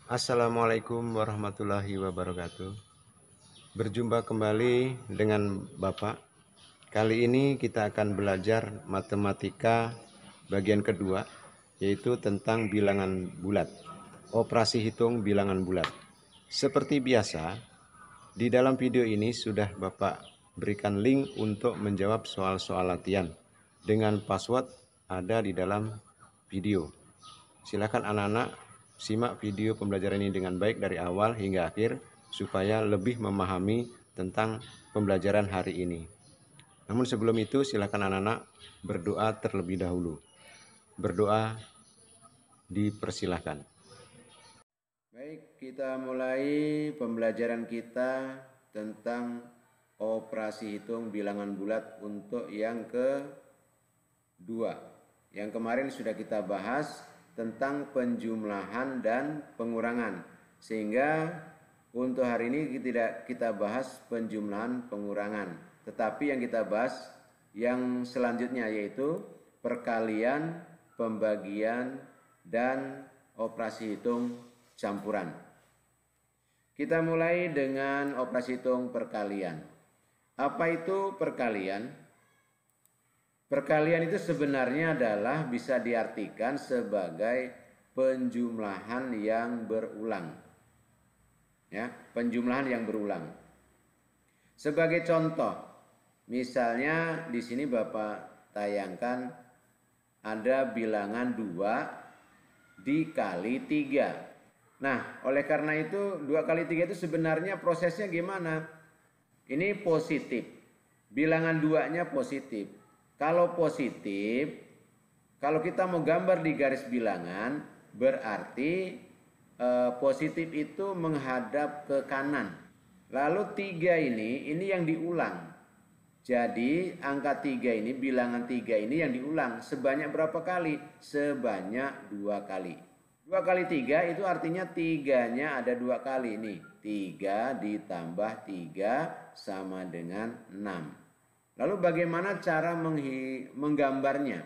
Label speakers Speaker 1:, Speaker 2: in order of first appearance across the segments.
Speaker 1: Assalamualaikum warahmatullahi wabarakatuh. Berjumpa kembali dengan Bapak. Kali ini kita akan belajar matematika bagian kedua, yaitu tentang bilangan bulat. Operasi hitung bilangan bulat. Seperti biasa, di dalam video ini sudah Bapak berikan link untuk menjawab soal-soal latihan dengan password ada di dalam video. Silakan anak-anak simak video pembelajaran ini dengan baik dari awal hingga akhir supaya lebih memahami tentang pembelajaran hari ini. Namun sebelum itu silakan anak-anak berdoa terlebih dahulu. Berdoa dipersilahkan. Baik, kita mulai pembelajaran kita tentang operasi hitung bilangan bulat untuk yang kedua. Yang kemarin sudah kita bahas tentang penjumlahan dan pengurangan. Sehingga untuk hari ini tidak kita bahas penjumlahan pengurangan. Tetapi yang kita bahas yang selanjutnya yaitu perkalian, pembagian, dan operasi hitung campuran. Kita mulai dengan operasi hitung perkalian. Apa itu perkalian? Perkalian itu sebenarnya adalah bisa diartikan sebagai penjumlahan yang berulang. Ya, penjumlahan yang berulang. Sebagai contoh, misalnya di sini Bapak tayangkan ada bilangan 2 dikali 3. Nah, oleh karena itu 2 kali 3 itu sebenarnya prosesnya gimana? Ini positif. Bilangan 2-nya positif. Kalau positif, kalau kita mau gambar di garis bilangan, berarti positif itu menghadap ke kanan. Lalu 3 ini yang diulang. Jadi angka 3 ini, bilangan 3 ini yang diulang. Sebanyak berapa kali? Sebanyak 2 kali. 2 kali 3 itu artinya 3-nya ada 2 kali. Nih, 3 ditambah 3 sama dengan 6. Lalu bagaimana cara menggambarnya?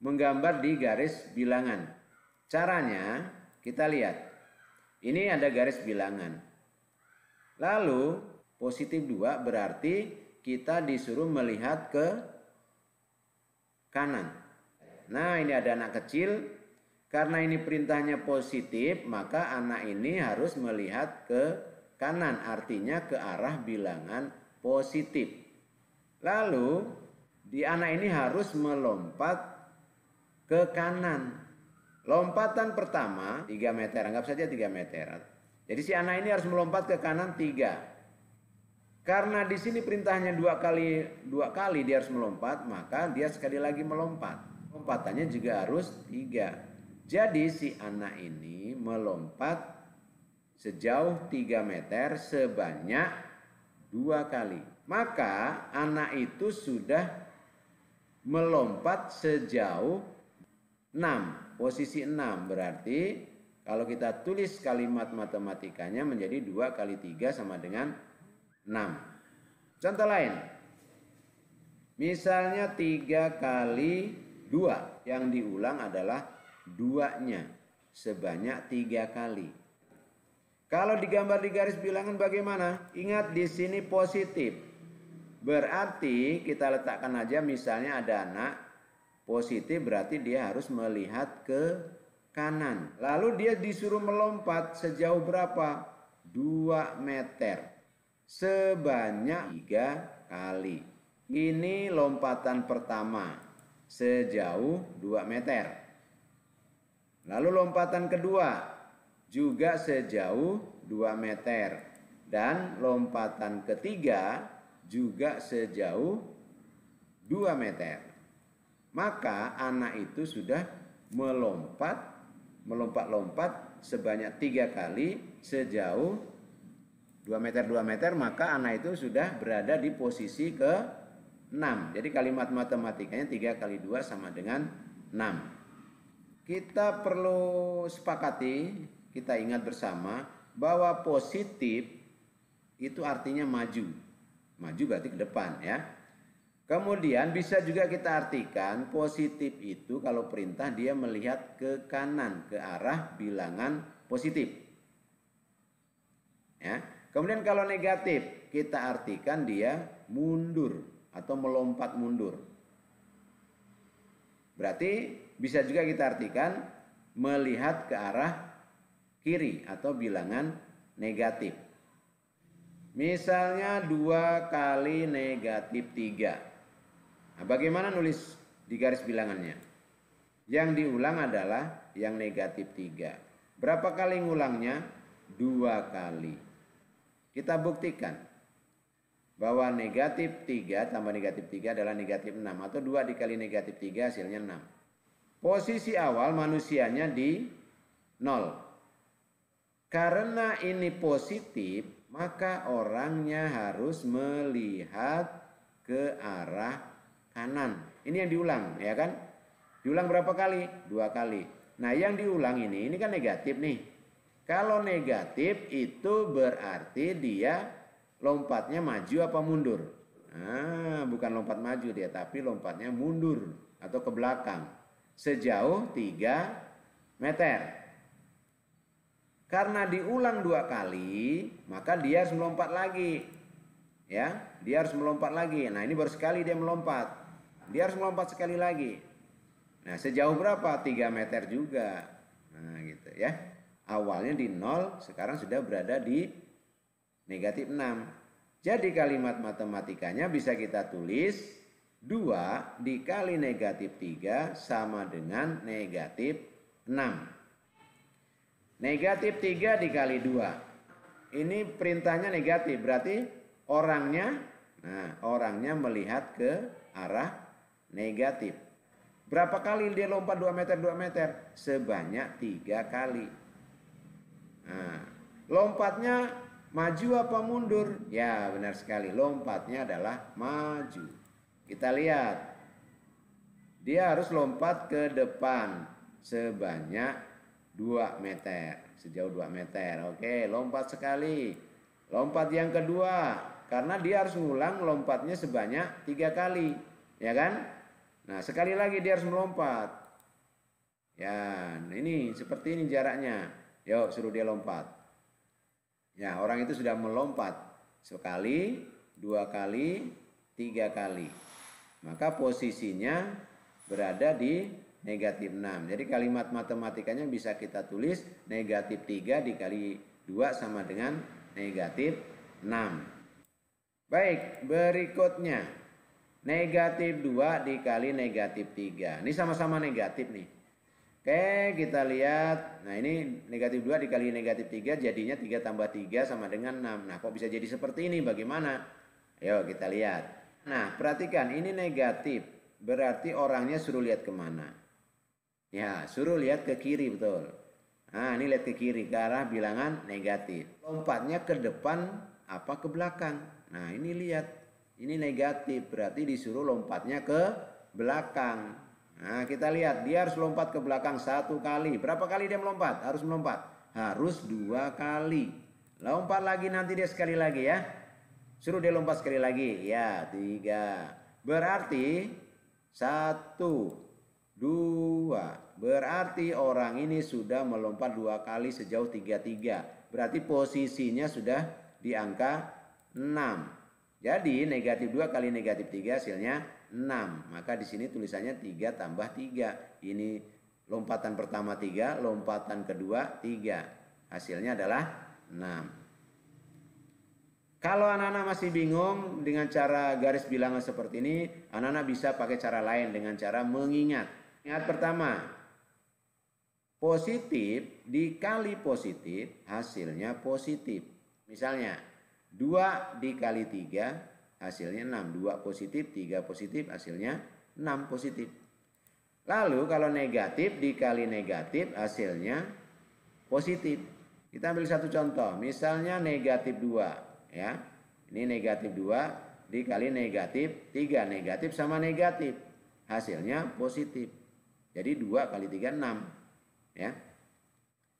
Speaker 1: Menggambar di garis bilangan. Caranya kita lihat. Ini ada garis bilangan. Lalu positif 2 berarti kita disuruh melihat ke kanan. Nah, ini ada anak kecil. Karena ini perintahnya positif, maka anak ini harus melihat ke kanan. Artinya ke arah bilangan positif. Lalu di anak ini harus melompat ke kanan. Lompatan pertama 3 meter, anggap saja 3 meter. Jadi si anak ini harus melompat ke kanan 3. Karena di sini perintahnya 2 kali dia harus melompat, maka dia sekali lagi melompat. Lompatannya juga harus 3. Jadi si anak ini melompat sejauh 3 meter sebanyak 2 kali. Maka anak itu sudah melompat sejauh 6, posisi 6. Berarti kalau kita tulis kalimat matematikanya menjadi 2 kali 3 sama dengan 6. Contoh lain. Misalnya 3 kali 2. Yang diulang adalah 2-nya sebanyak 3 kali. Kalau digambar di garis bilangan bagaimana? Ingat di sini positif. Berarti kita letakkan aja misalnya ada anak positif berarti dia harus melihat ke kanan. Lalu dia disuruh melompat sejauh berapa? 2 meter. Sebanyak 3 kali. Ini lompatan pertama sejauh 2 meter. Lalu lompatan kedua juga sejauh 2 meter. Dan lompatan ketiga juga sejauh 2 meter. Maka anak itu sudah melompat sebanyak 3 kali sejauh 2 meter, maka anak itu sudah berada di posisi ke-6. Jadi kalimat matematikanya 3 kali 2 sama dengan 6. Kita perlu sepakati, kita ingat bersama bahwa positif itu artinya maju. Maju berarti ke depan ya. Kemudian bisa juga kita artikan positif itu kalau perintah dia melihat ke kanan, ke arah bilangan positif. Ya. Kemudian kalau negatif, kita artikan dia mundur atau melompat mundur. Berarti bisa juga kita artikan melihat ke arah kiri atau bilangan negatif. Misalnya 2 kali negatif 3. Nah, bagaimana nulis di garis bilangannya? Yang diulang adalah yang negatif 3. Berapa kali ngulangnya? 2 kali. Kita buktikan bahwa negatif 3 tambah negatif 3 adalah negatif 6. Atau 2 dikali negatif 3 hasilnya 6. Posisi awal manusianya di 0. Karena ini positif, maka orangnya harus melihat ke arah kanan. Ini yang diulang, ya kan? Diulang berapa kali? 2 kali. Nah, yang diulang ini kan negatif nih. Kalau negatif itu berarti dia lompatnya maju apa mundur? Nah, bukan lompat maju dia, tapi lompatnya mundur atau ke belakang. Sejauh 3 meter. Karena diulang 2 kali, maka dia harus melompat lagi. Ya, dia harus melompat lagi. Nah, ini baru sekali dia melompat. Dia harus melompat sekali lagi. Nah, sejauh berapa? 3 meter juga. Nah, gitu ya. Awalnya di 0, sekarang sudah berada di negatif 6. Jadi kalimat matematikanya bisa kita tulis 2 dikali negatif 3 sama dengan negatif 6. Negatif 3 dikali 2. Ini perintahnya negatif, berarti orangnya melihat ke arah negatif. Berapa kali dia lompat 2 meter, 2 meter? Sebanyak 3 kali. Nah, lompatnya maju apa mundur? Ya, benar sekali. Lompatnya adalah maju. Kita lihat. Dia harus lompat ke depan sebanyak 2 meter. Sejauh 2 meter. Oke, lompat sekali. Lompat yang kedua. Karena dia harus ngulang lompatnya sebanyak 3 kali. Ya kan? Nah, sekali lagi dia harus melompat. Ya, ini seperti ini jaraknya. Yuk, suruh dia lompat. Ya, orang itu sudah melompat. Sekali, 2 kali, 3 kali. Maka posisinya berada di negatif 6. Jadi kalimat matematikanya bisa kita tulis negatif 3 dikali 2 sama dengan negatif 6. Baik, berikutnya. Negatif 2 dikali negatif 3. Ini sama-sama negatif nih. Oke, kita lihat. Nah, ini negatif 2 dikali negatif 3 jadinya 3 tambah 3 sama dengan 6. Nah, kok bisa jadi seperti ini? Bagaimana? Ayo kita lihat. Nah, perhatikan ini negatif. Berarti orangnya suruh lihat kemana? Ya, suruh lihat ke kiri, betul. Nah, ini lihat ke kiri, ke arah bilangan negatif. Lompatnya ke depan apa ke belakang? Nah, ini lihat. Ini negatif, berarti disuruh lompatnya ke belakang. Nah, kita lihat dia harus lompat ke belakang 1 kali. Berapa kali dia melompat? Harus melompat. Harus 2 kali. Lompat lagi nanti dia sekali lagi ya. Suruh dia lompat sekali lagi. Ya, 3. Berarti 1, 2. Berarti orang ini sudah melompat 2 kali sejauh 3. Berarti posisinya sudah di angka 6. Jadi negatif 2 kali negatif 3 hasilnya 6. Maka di sini tulisannya 3 tambah 3. Ini lompatan pertama 3, lompatan kedua 3. Hasilnya adalah 6. Kalau anak-anak masih bingung dengan cara garis bilangan seperti ini, anak-anak bisa pakai cara lain dengan cara mengingat. Ingat pertama, positif dikali positif hasilnya positif. Misalnya 2 dikali 3 hasilnya 6. 2 positif, 3 positif, hasilnya 6 positif. Lalu kalau negatif dikali negatif hasilnya positif. Kita ambil satu contoh. Misalnya negatif 2. Ya. Ini negatif 2 dikali negatif 3. Negatif sama negatif. Hasilnya positif. Jadi 2 kali 3, 6. Ya.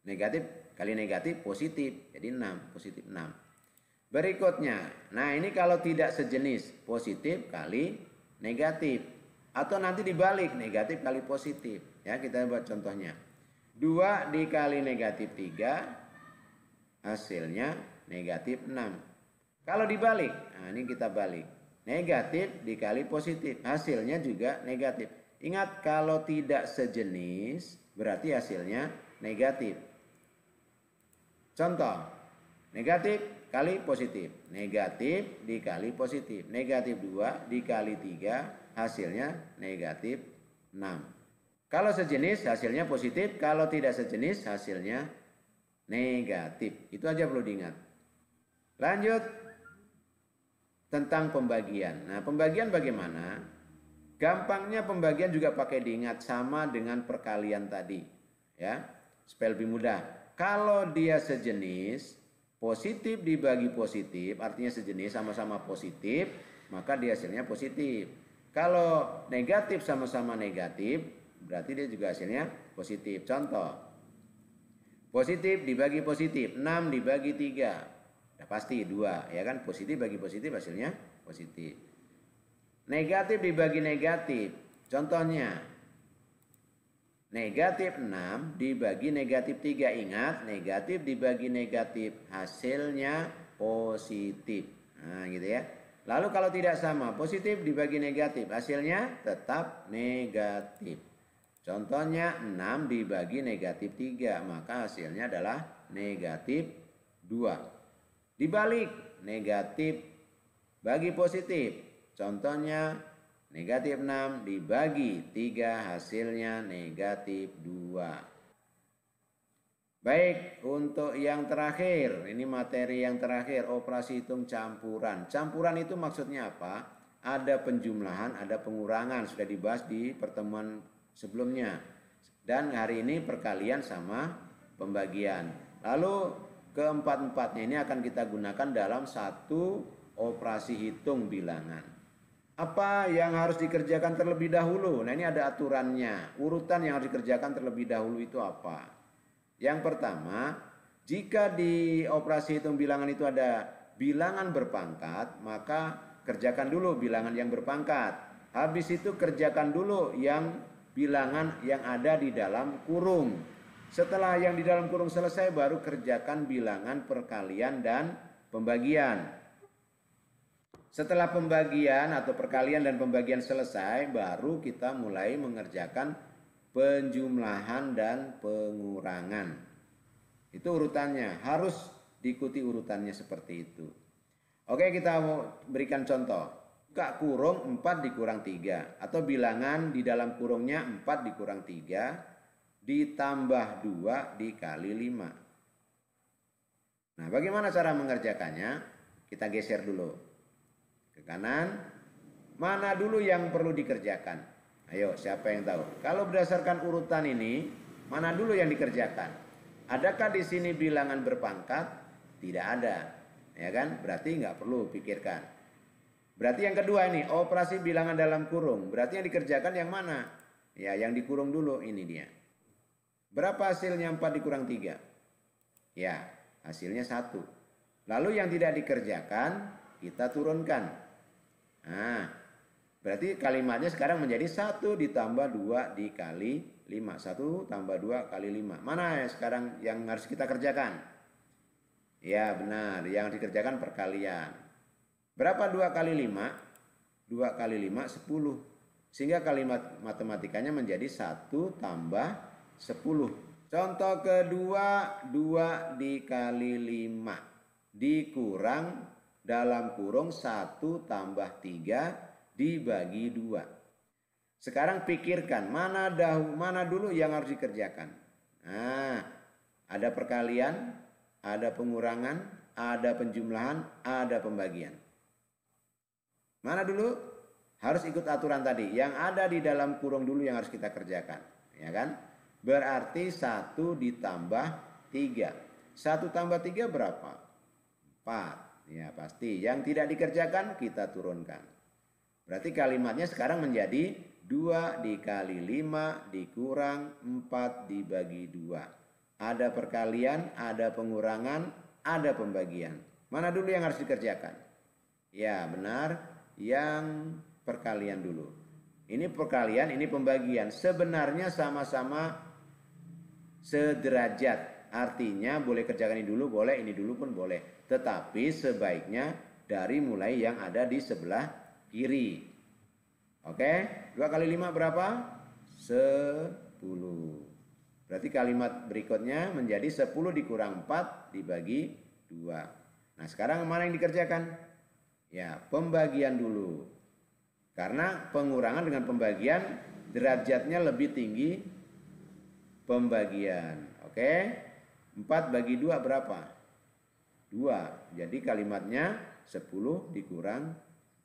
Speaker 1: Negatif kali negatif positif. Jadi 6. Positif 6. Berikutnya, nah ini kalau tidak sejenis, positif kali negatif. Atau nanti dibalik, negatif kali positif. Ya, kita buat contohnya. 2 dikali negatif 3, hasilnya negatif 6. Kalau dibalik, nah ini kita balik. Negatif dikali positif, hasilnya juga negatif. Ingat, kalau tidak sejenis berarti hasilnya negatif. Contoh, negatif kali positif. Negatif dikali positif. Negatif 2 dikali 3 hasilnya negatif 6. Kalau sejenis hasilnya positif, kalau tidak sejenis hasilnya negatif. Itu aja perlu diingat. Lanjut tentang pembagian. Nah, pembagian bagaimana? Gampangnya pembagian juga pakai diingat sama dengan perkalian tadi, ya. Supaya lebih mudah. Kalau dia sejenis, positif dibagi positif, artinya sejenis sama-sama positif, maka dia hasilnya positif. Kalau negatif sama-sama negatif, berarti dia juga hasilnya positif. Contoh, positif dibagi positif, 6 dibagi 3. Udah pasti 2, ya kan? Positif bagi positif hasilnya positif. Negatif dibagi negatif. Contohnya, negatif 6 dibagi negatif 3. Ingat, negatif dibagi negatif hasilnya positif. Nah, gitu ya. Lalu kalau tidak sama, positif dibagi negatif hasilnya tetap negatif. Contohnya 6 dibagi negatif 3, maka hasilnya adalah negatif 2. Dibalik, negatif bagi positif. Contohnya negatif 6 dibagi 3 hasilnya negatif 2. Baik, untuk yang terakhir, ini materi yang terakhir, operasi hitung campuran. Campuran itu maksudnya apa? Ada penjumlahan, ada pengurangan, sudah dibahas di pertemuan sebelumnya. Dan hari ini perkalian sama pembagian. Lalu keempat-empatnya ini akan kita gunakan dalam satu operasi hitung bilangan. Apa yang harus dikerjakan terlebih dahulu? Nah, ini ada aturannya. Urutan yang harus dikerjakan terlebih dahulu itu apa? Yang pertama, jika di operasi hitung bilangan itu ada bilangan berpangkat, maka kerjakan dulu bilangan yang berpangkat. Habis itu kerjakan dulu yang bilangan yang ada di dalam kurung. Setelah yang di dalam kurung selesai, baru kerjakan bilangan perkalian dan pembagian. Setelah pembagian atau perkalian dan pembagian selesai, baru kita mulai mengerjakan penjumlahan dan pengurangan. Itu urutannya, harus diikuti urutannya seperti itu. Oke, kita berikan contoh. Buka kurung 4 dikurang 3, atau bilangan di dalam kurungnya 4 dikurang 3 ditambah 2 dikali 5. Nah, bagaimana cara mengerjakannya? Kita geser dulu ke kanan. Mana dulu yang perlu dikerjakan? Ayo, siapa yang tahu? Kalau berdasarkan urutan ini, mana dulu yang dikerjakan? Adakah di sini bilangan berpangkat? Tidak ada, ya kan? Berarti nggak perlu pikirkan. Berarti yang kedua ini, operasi bilangan dalam kurung. Berarti yang dikerjakan yang mana? Ya, yang dikurung dulu, ini dia. Berapa hasilnya 4 dikurang 3? Ya, hasilnya 1. Lalu yang tidak dikerjakan, kita turunkan. Nah, berarti kalimatnya sekarang menjadi 1 ditambah 2 dikali 5. 1 tambah 2 kali 5. Mana ya sekarang yang harus kita kerjakan? Ya, benar. Yang dikerjakan perkalian. Berapa 2 kali 5? 2 kali 5, 10. Sehingga kalimat matematikanya menjadi 1 tambah 10. Contoh kedua, 2 dikali 5 dikurang dalam kurung 1 tambah 3 dibagi 2. Sekarang pikirkan mana dulu yang harus dikerjakan. Nah, ada perkalian, ada pengurangan, ada penjumlahan, ada pembagian. Mana dulu? Harus ikut aturan tadi. Yang ada di dalam kurung dulu yang harus kita kerjakan, ya kan? Berarti 1 ditambah 3. 1 tambah 3 berapa? 4. Ya pasti. Yang tidak dikerjakan kita turunkan. Berarti kalimatnya sekarang menjadi 2 dikali 5 dikurang 4 dibagi 2. Ada perkalian, ada pengurangan, ada pembagian. Mana dulu yang harus dikerjakan? Ya benar, yang perkalian dulu. Ini perkalian, ini pembagian. Sebenarnya sama-sama sederajat, artinya boleh kerjakan ini dulu boleh, ini dulu pun boleh. tetapi sebaiknya dari mulai yang ada di sebelah kiri. Oke, 2 kali 5 berapa? 10. Berarti kalimat berikutnya menjadi 10 dikurang 4 dibagi 2. Nah, sekarang mana yang dikerjakan? Ya, pembagian dulu. Karena pengurangan dengan pembagian derajatnya lebih tinggi pembagian. Oke, 4 bagi 2 berapa? 2. Jadi kalimatnya 10 dikurang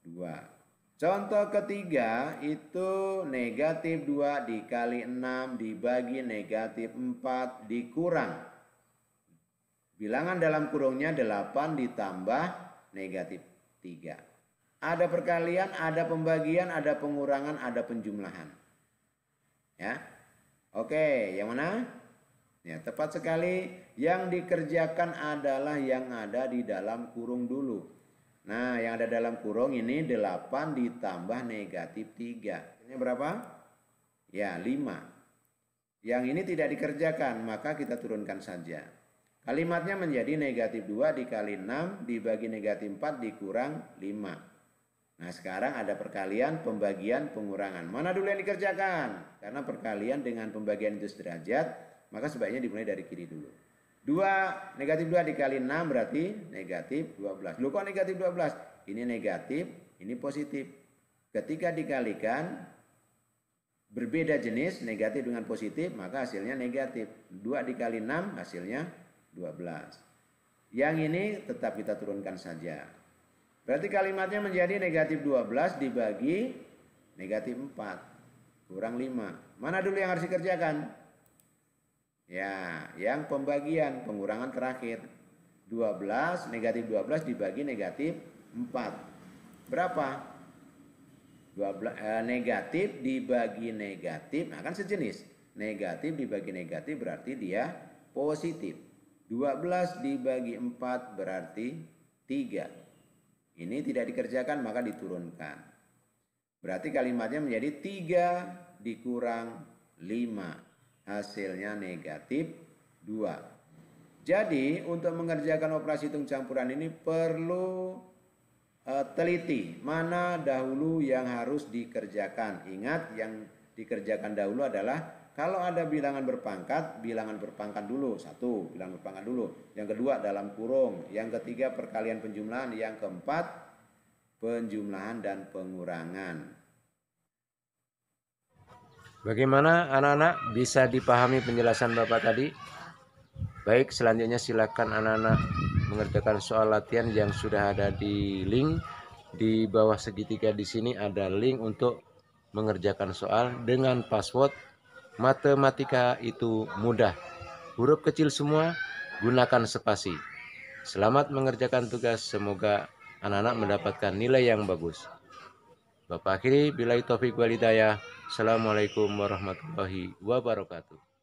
Speaker 1: 2. Contoh ketiga itu negatif 2 dikali 6 dibagi negatif 4 dikurang. Bilangan dalam kurungnya 8 ditambah negatif 3. Ada perkalian, ada pembagian, ada pengurangan, ada penjumlahan. Ya. Oke, yang mana? Ya, tepat sekali. Yang dikerjakan adalah yang ada di dalam kurung dulu. Nah, yang ada dalam kurung ini 8 ditambah negatif 3. Ini berapa? Ya, 5. Yang ini tidak dikerjakan, maka kita turunkan saja. Kalimatnya menjadi negatif 2 dikali 6 dibagi negatif 4 dikurang 5. Nah, sekarang ada perkalian, pembagian, pengurangan. Mana dulu yang dikerjakan? Karena perkalian dengan pembagian itu sederajat, maka sebaiknya dimulai dari kiri dulu. 2, negatif 2 dikali 6 berarti negatif 12. Loh, kok negatif 12? Ini negatif, ini positif. Ketika dikalikan, berbeda jenis, negatif dengan positif, maka hasilnya negatif. 2 dikali 6 hasilnya 12. Yang ini tetap kita turunkan saja. Berarti kalimatnya menjadi negatif 12 dibagi negatif 4. Kurang 5. Mana dulu yang harus dikerjakan? Ya, yang pembagian, pengurangan terakhir. 12, negatif 12 dibagi negatif 4. Berapa? Negatif dibagi negatif, nah kan sejenis. Negatif dibagi negatif berarti dia positif. 12 dibagi 4 berarti 3. Ini tidak dikerjakan maka diturunkan. Berarti kalimatnya menjadi 3 dikurang 5. Hasilnya negatif 2. Jadi untuk mengerjakan operasi hitung campuran ini perlu teliti mana dahulu yang harus dikerjakan. Ingat, yang dikerjakan dahulu adalah kalau ada bilangan berpangkat dulu. 1, bilangan berpangkat dulu. Yang kedua dalam kurung. Yang ketiga perkalian penjumlahan. Yang keempat penjumlahan dan pengurangan.
Speaker 2: Bagaimana anak-anak bisa dipahami penjelasan Bapak tadi? Baik, selanjutnya silakan anak-anak mengerjakan soal latihan yang sudah ada di link. Di bawah segitiga di sini ada link untuk mengerjakan soal dengan password matematika itu mudah. Huruf kecil semua, gunakan spasi. Selamat mengerjakan tugas, semoga anak-anak mendapatkan nilai yang bagus. Bapak akhiri, billahi taufik wal hidayah. Assalamualaikum warahmatullahi wabarakatuh.